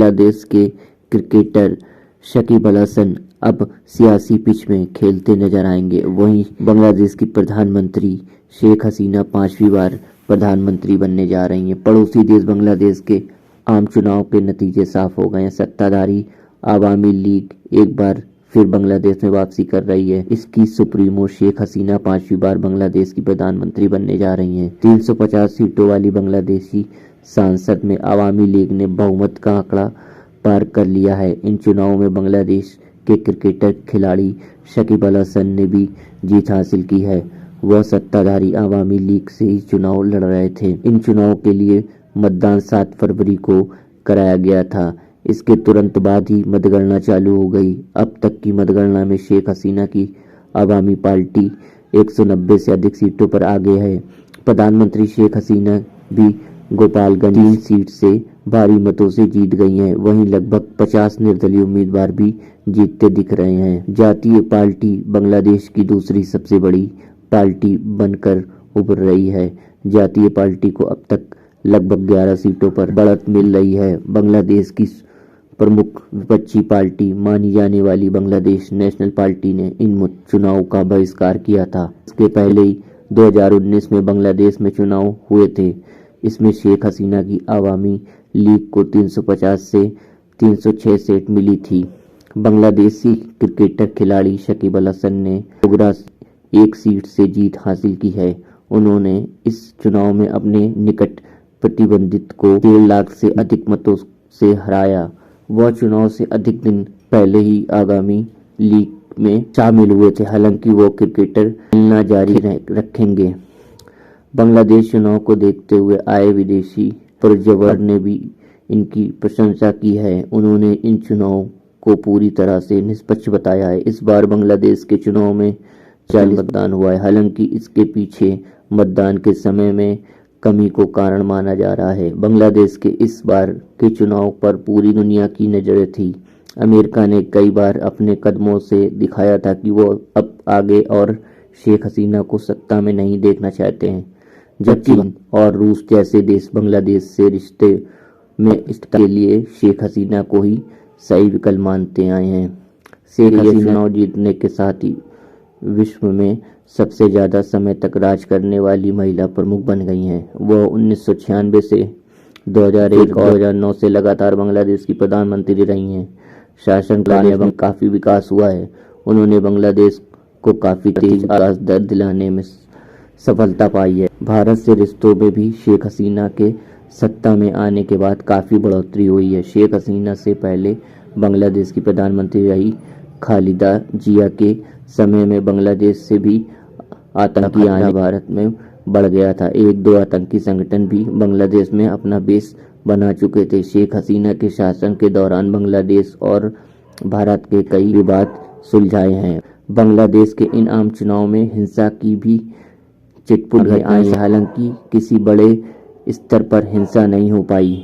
बांग्लादेश के क्रिकेटर शकीब अल हसन अब सियासी पिच में खेलते नजर आएंगे। वहीं बांग्लादेश की प्रधानमंत्री शेख हसीना 5वीं बार प्रधानमंत्री बनने जा रही हैं। पड़ोसी देश बांग्लादेश के आम चुनाव के नतीजे साफ हो गए हैं। सत्ताधारी आवामी लीग एक बार फिर बांग्लादेश में वापसी कर रही है। इसकी सुप्रीमो शेख हसीना 5वीं बार बांग्लादेश की प्रधानमंत्री बनने जा रही हैं। 350 सीटों वाली बांग्लादेशी संसद में आवामी लीग ने बहुमत का आंकड़ा पार कर लिया है। इन चुनावों में बांग्लादेश के क्रिकेटर खिलाड़ी शकीब अल हसन ने भी जीत हासिल की है। वह सत्ताधारी आवामी लीग से ही चुनाव लड़ रहे थे। इन चुनावों के लिए मतदान 7 फरवरी को कराया गया था। इसके तुरंत बाद ही मतगणना चालू हो गई। अब तक की मतगणना में शेख हसीना की आवामी पार्टी 190 से अधिक सीटों पर आगे है। प्रधानमंत्री शेख हसीना भी गोपालगंज 3 सीट से भारी मतों से जीत गई हैं। वहीं लगभग 50 निर्दलीय उम्मीदवार भी जीतते दिख रहे हैं। जातीय पार्टी बांग्लादेश की दूसरी सबसे बड़ी पार्टी बनकर उभर रही है। जातीय पार्टी को अब तक लगभग 11 सीटों पर बढ़त मिल रही है। बांग्लादेश की प्रमुख विपक्षी पार्टी मानी जाने वाली बांग्लादेश नेशनल पार्टी ने इन चुनाव का बहिष्कार किया था। इसके पहले ही 2019 में बांग्लादेश में चुनाव हुए थे। इसमें शेख हसीना की आवामी लीग को 350 से 306 सीट मिली थी। बांग्लादेशी क्रिकेटर खिलाड़ी शकीब अल हसन ने बोगरा 1 सीट से जीत हासिल की है। उन्होंने इस चुनाव में अपने निकट प्रतिद्वंदित को 1.5 लाख से अधिक मतों से हराया। वह चुनाव से अधिक दिन पहले ही आवामी लीग में शामिल हुए थे। हालांकि वो क्रिकेटर खेलना जारी रखेंगे। बांग्लादेश चुनाव को देखते हुए आए विदेशी पर्यवेक्षक ने भी इनकी प्रशंसा की है। उन्होंने इन चुनाव को पूरी तरह से निष्पक्ष बताया है। इस बार बांग्लादेश के चुनाव में 40 मतदान हुआ है। हालांकि इसके पीछे मतदान के समय में कमी को कारण माना जा रहा है। बांग्लादेश के इस बार के चुनाव पर पूरी दुनिया की नजरें थी। अमेरिका ने कई बार अपने कदमों से दिखाया था कि वो अब आगे और शेख हसीना को सत्ता में नहीं देखना चाहते हैं। जब चीन और रूस जैसे देश बांग्लादेश से रिश्ते में के लिए शेख हसीना को ही सही विकल्प मानते आए हैं। शेख हसीना चुनाव जीतने के साथ ही विश्व में सबसे ज्यादा समय तक राज करने वाली महिला प्रमुख बन गई हैं। वह 1996 से 2001 और 2009 से लगातार बांग्लादेश की प्रधानमंत्री रही हैं। शासन काल में काफी विकास हुआ है। उन्होंने बांग्लादेश को काफी तेज विकास दर दिलाने में सफलता पाई है। भारत से रिश्तों में भी शेख हसीना के सत्ता में आने के बाद काफी बढ़ोतरी हुई है। शेख हसीना से पहले बांग्लादेश की प्रधानमंत्री रही खालिदा जिया के समय में बांग्लादेश से भी आतंकी आना भारत में बढ़ गया था। 1-2 आतंकी संगठन भी बांग्लादेश में अपना बेस बना चुके थे। शेख हसीना के शासन के दौरान बांग्लादेश और भारत के कई विवाद सुलझाए हैं। बांग्लादेश के इन आम चुनाव में हिंसा की भी चिटपुट आई। हालांकि किसी बड़े स्तर पर हिंसा नहीं हो पाई।